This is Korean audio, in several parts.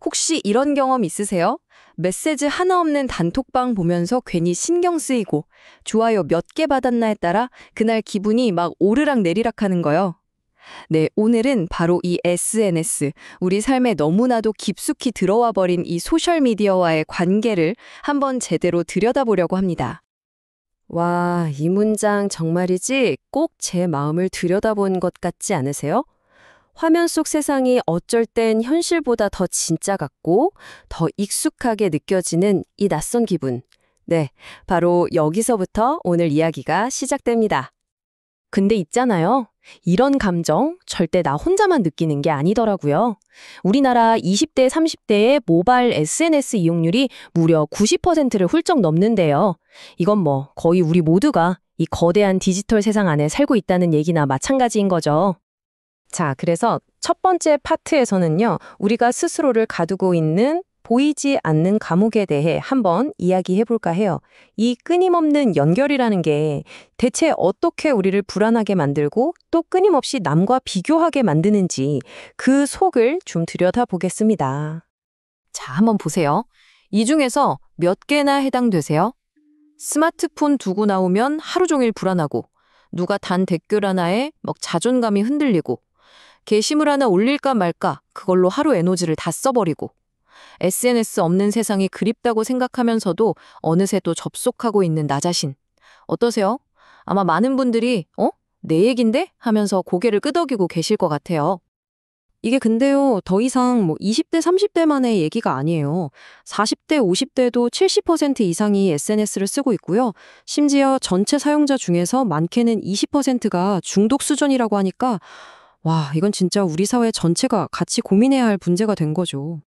혹시 이런 경험 있으세요? 메시지 하나 없는 단톡방 보면서 괜히 신경 쓰이고 좋아요 몇 개 받았나에 따라 그날 기분이 막 오르락 내리락 하는 거요. 네, 오늘은 바로 이 SNS, 우리 삶에 너무나도 깊숙이 들어와 버린 이 소셜미디어와의 관계를 한번 제대로 들여다보려고 합니다. 와, 이 문장 정말이지 꼭 제 마음을 들여다본 것 같지 않으세요? 화면 속 세상이 어쩔 땐 현실보다 더 진짜 같고 더 익숙하게 느껴지는 이 낯선 기분. 네, 바로 여기서부터 오늘 이야기가 시작됩니다. 근데 있잖아요. 이런 감정 절대 나 혼자만 느끼는 게 아니더라고요. 우리나라 20대, 30대의 모바일 SNS 이용률이 무려 90%를 훌쩍 넘는데요. 이건 뭐 거의 우리 모두가 이 거대한 디지털 세상 안에 살고 있다는 얘기나 마찬가지인 거죠. 자, 그래서 첫 번째 파트에서는요, 우리가 스스로를 가두고 있는 보이지 않는 감옥에 대해 한번 이야기해 볼까 해요. 이 끊임없는 연결이라는 게 대체 어떻게 우리를 불안하게 만들고 또 끊임없이 남과 비교하게 만드는지 그 속을 좀 들여다보겠습니다. 자, 한번 보세요. 이 중에서 몇 개나 해당되세요? 스마트폰 두고 나오면 하루 종일 불안하고, 누가 단 댓글 하나에 막 자존감이 흔들리고, 게시물 하나 올릴까 말까 그걸로 하루 에너지를 다 써버리고, SNS 없는 세상이 그립다고 생각하면서도 어느새 또 접속하고 있는 나 자신. 어떠세요? 아마 많은 분들이 내 얘긴데? 하면서 고개를 끄덕이고 계실 것 같아요. 이게 근데요, 더 이상 20대, 30대만의 얘기가 아니에요. 40대, 50대도 70% 이상이 SNS를 쓰고 있고요. 심지어 전체 사용자 중에서 많게는 20%가 중독 수준이라고 하니까 와, 이건 진짜 우리 사회 전체가 같이 고민해야 할 문제가 된 거죠.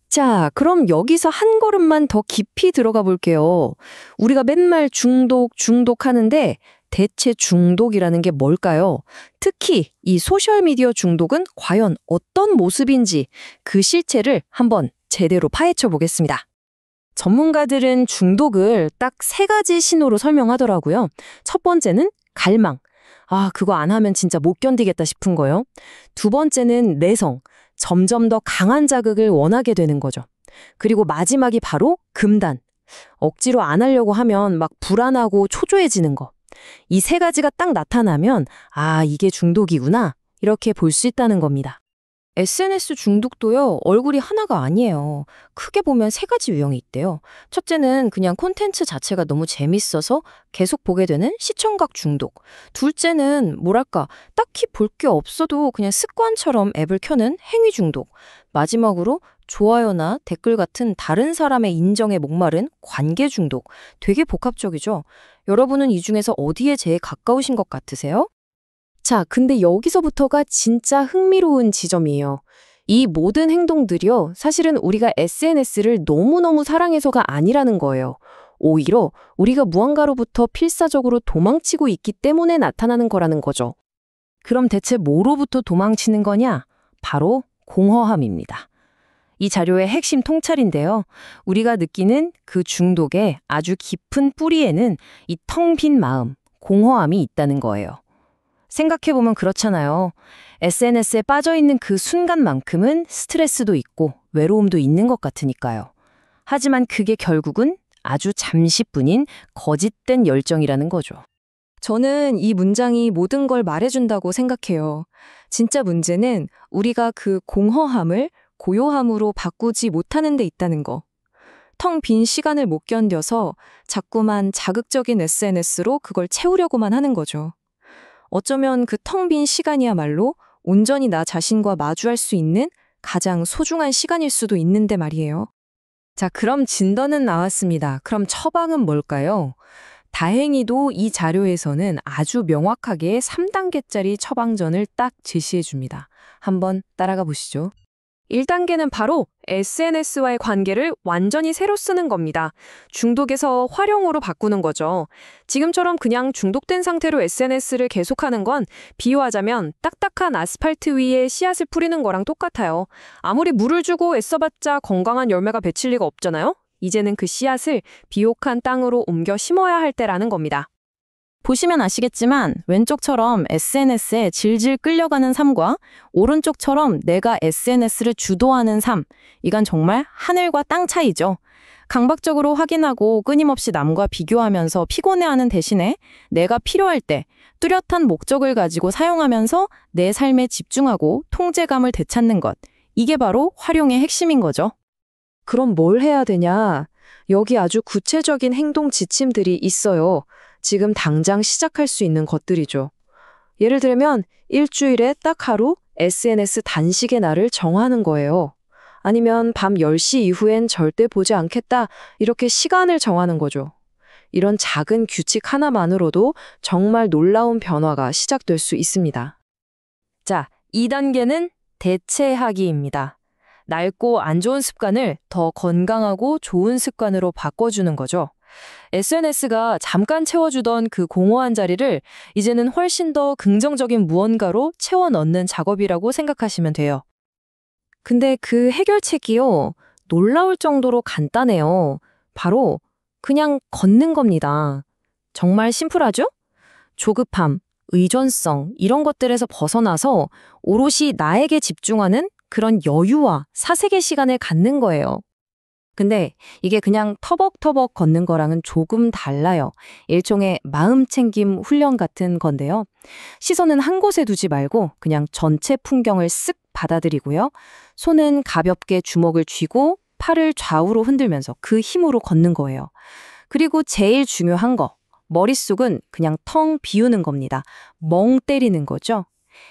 자, 그럼 여기서 한 걸음만 더 깊이 들어가 볼게요. 우리가 맨날 중독 하는데 대체 중독이라는 게 뭘까요? 특히 이 소셜미디어 중독은 과연 어떤 모습인지 그 실체를 한번 제대로 파헤쳐 보겠습니다. 전문가들은 중독을 딱 세 가지 신호로 설명하더라고요. 첫 번째는 갈망. 아, 그거 안 하면 진짜 못 견디겠다 싶은 거요. 두 번째는 내성. 점점 더 강한 자극을 원하게 되는 거죠. 그리고 마지막이 바로 금단. 억지로 안 하려고 하면 막 불안하고 초조해지는 거. 이 세 가지가 딱 나타나면 아, 이게 중독이구나. 이렇게 볼 수 있다는 겁니다. SNS 중독도요, 얼굴이 하나가 아니에요. 크게 보면 세 가지 유형이 있대요. 첫째는 그냥 콘텐츠 자체가 너무 재밌어서 계속 보게 되는 시청각 중독. 둘째는 뭐랄까, 딱히 볼 게 없어도 그냥 습관처럼 앱을 켜는 행위 중독. 마지막으로 좋아요나 댓글 같은 다른 사람의 인정에 목마른 관계 중독. 되게 복합적이죠. 여러분은 이 중에서 어디에 제일 가까우신 것 같으세요? 자, 근데 여기서부터가 진짜 흥미로운 지점이에요. 이 모든 행동들이요, 사실은 우리가 SNS를 너무너무 사랑해서가 아니라는 거예요. 오히려 우리가 무언가로부터 필사적으로 도망치고 있기 때문에 나타나는 거라는 거죠. 그럼 대체 뭐로부터 도망치는 거냐? 바로 공허함입니다. 이 자료의 핵심 통찰인데요. 우리가 느끼는 그 중독의 아주 깊은 뿌리에는 이 텅 빈 마음, 공허함이 있다는 거예요. 생각해보면 그렇잖아요. SNS에 빠져있는 그 순간만큼은 스트레스도 있고 외로움도 있는 것 같으니까요. 하지만 그게 결국은 아주 잠시뿐인 거짓된 열정이라는 거죠. 저는 이 문장이 모든 걸 말해준다고 생각해요. 진짜 문제는 우리가 그 공허함을 고요함으로 바꾸지 못하는 데 있다는 거. 텅 빈 시간을 못 견뎌서 자꾸만 자극적인 SNS로 그걸 채우려고만 하는 거죠. 어쩌면 그 텅 빈 시간이야말로 온전히 나 자신과 마주할 수 있는 가장 소중한 시간일 수도 있는데 말이에요. 자, 그럼 진단은 나왔습니다. 그럼 처방은 뭘까요? 다행히도 이 자료에서는 아주 명확하게 3단계짜리 처방전을 딱 제시해 줍니다. 한번 따라가 보시죠. 1단계는 바로 SNS와의 관계를 완전히 새로 쓰는 겁니다. 중독에서 활용으로 바꾸는 거죠. 지금처럼 그냥 중독된 상태로 SNS를 계속하는 건 비유하자면 딱딱한 아스팔트 위에 씨앗을 뿌리는 거랑 똑같아요. 아무리 물을 주고 애써봤자 건강한 열매가 맺힐 리가 없잖아요. 이제는 그 씨앗을 비옥한 땅으로 옮겨 심어야 할 때라는 겁니다. 보시면 아시겠지만 왼쪽처럼 SNS에 질질 끌려가는 삶과 오른쪽처럼 내가 SNS를 주도하는 삶, 이건 정말 하늘과 땅 차이죠. 강박적으로 확인하고 끊임없이 남과 비교하면서 피곤해하는 대신에 내가 필요할 때 뚜렷한 목적을 가지고 사용하면서 내 삶에 집중하고 통제감을 되찾는 것. 이게 바로 활용의 핵심인 거죠. 그럼 뭘 해야 되냐? 여기 아주 구체적인 행동 지침들이 있어요. 지금 당장 시작할 수 있는 것들이죠. 예를 들면 일주일에 딱 하루 SNS 단식의 날을 정하는 거예요. 아니면 밤 10시 이후엔 절대 보지 않겠다. 이렇게 시간을 정하는 거죠. 이런 작은 규칙 하나만으로도 정말 놀라운 변화가 시작될 수 있습니다. 자, 2단계는 대체하기입니다. 낡고 안 좋은 습관을 더 건강하고 좋은 습관으로 바꿔주는 거죠. SNS가 잠깐 채워주던 그 공허한 자리를 이제는 훨씬 더 긍정적인 무언가로 채워 넣는 작업이라고 생각하시면 돼요. 근데 그 해결책이요, 놀라울 정도로 간단해요. 바로 그냥 걷는 겁니다. 정말 심플하죠? 조급함, 의존성, 이런 것들에서 벗어나서 오롯이 나에게 집중하는 그런 여유와 사색의 시간을 갖는 거예요. 근데 이게 그냥 터벅터벅 걷는 거랑은 조금 달라요. 일종의 마음챙김 훈련 같은 건데요. 시선은 한 곳에 두지 말고 그냥 전체 풍경을 쓱 받아들이고요. 손은 가볍게 주먹을 쥐고 팔을 좌우로 흔들면서 그 힘으로 걷는 거예요. 그리고 제일 중요한 거, 머릿속은 그냥 텅 비우는 겁니다. 멍 때리는 거죠.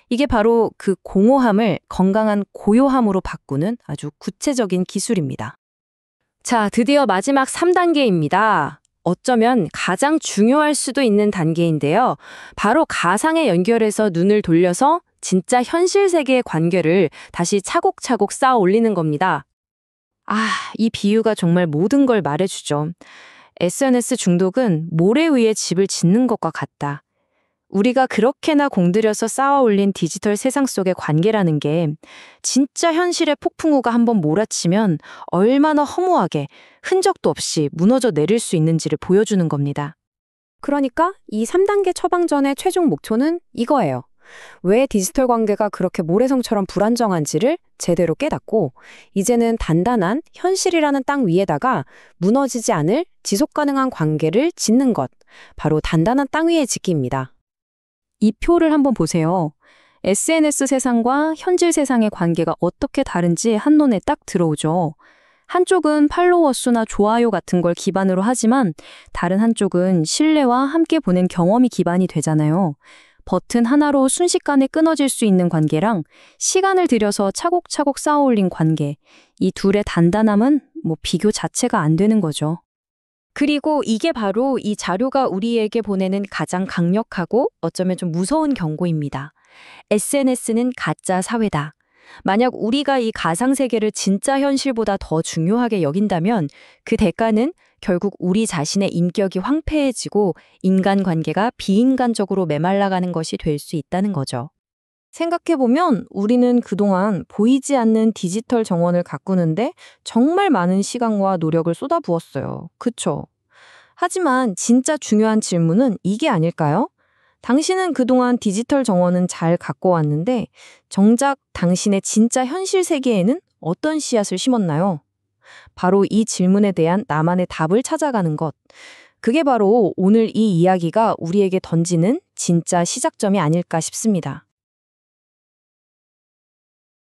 이게 바로 그 공허함을 건강한 고요함으로 바꾸는 아주 구체적인 기술입니다. 자, 드디어 마지막 3단계입니다. 어쩌면 가장 중요할 수도 있는 단계인데요. 바로 가상에 연결해서 눈을 돌려서 진짜 현실 세계의 관계를 다시 차곡차곡 쌓아 올리는 겁니다. 이 비유가 정말 모든 걸 말해주죠. SNS 중독은 모래 위에 집을 짓는 것과 같다. 우리가 그렇게나 공들여서 쌓아 올린 디지털 세상 속의 관계라는 게 진짜 현실의 폭풍우가 한번 몰아치면 얼마나 허무하게 흔적도 없이 무너져 내릴 수 있는지를 보여주는 겁니다. 그러니까 이 3단계 처방전의 최종 목표는 이거예요. 왜 디지털 관계가 그렇게 모래성처럼 불안정한지를 제대로 깨닫고 이제는 단단한 현실이라는 땅 위에다가 무너지지 않을 지속 가능한 관계를 짓는 것. 바로 단단한 땅 위에 짓기입니다. 이 표를 한번 보세요. SNS 세상과 현실 세상의 관계가 어떻게 다른지 한눈에 딱 들어오죠. 한쪽은 팔로워 수나 좋아요 같은 걸 기반으로 하지만 다른 한쪽은 신뢰와 함께 보낸 경험이 기반이 되잖아요. 버튼 하나로 순식간에 끊어질 수 있는 관계랑 시간을 들여서 차곡차곡 쌓아올린 관계, 이 둘의 단단함은 비교 자체가 안 되는 거죠. 그리고 이게 바로 이 자료가 우리에게 보내는 가장 강력하고 어쩌면 좀 무서운 경고입니다. SNS는 가짜 사회다. 만약 우리가 이 가상세계를 진짜 현실보다 더 중요하게 여긴다면 그 대가는 결국 우리 자신의 인격이 황폐해지고 인간관계가 비인간적으로 메말라가는 것이 될 수 있다는 거죠. 생각해보면 우리는 그동안 보이지 않는 디지털 정원을 가꾸는데 정말 많은 시간과 노력을 쏟아부었어요. 그쵸? 하지만 진짜 중요한 질문은 이게 아닐까요? 당신은 그동안 디지털 정원은 잘 가꿔왔는데 정작 당신의 진짜 현실 세계에는 어떤 씨앗을 심었나요? 바로 이 질문에 대한 나만의 답을 찾아가는 것. 그게 바로 오늘 이 이야기가 우리에게 던지는 진짜 시작점이 아닐까 싶습니다.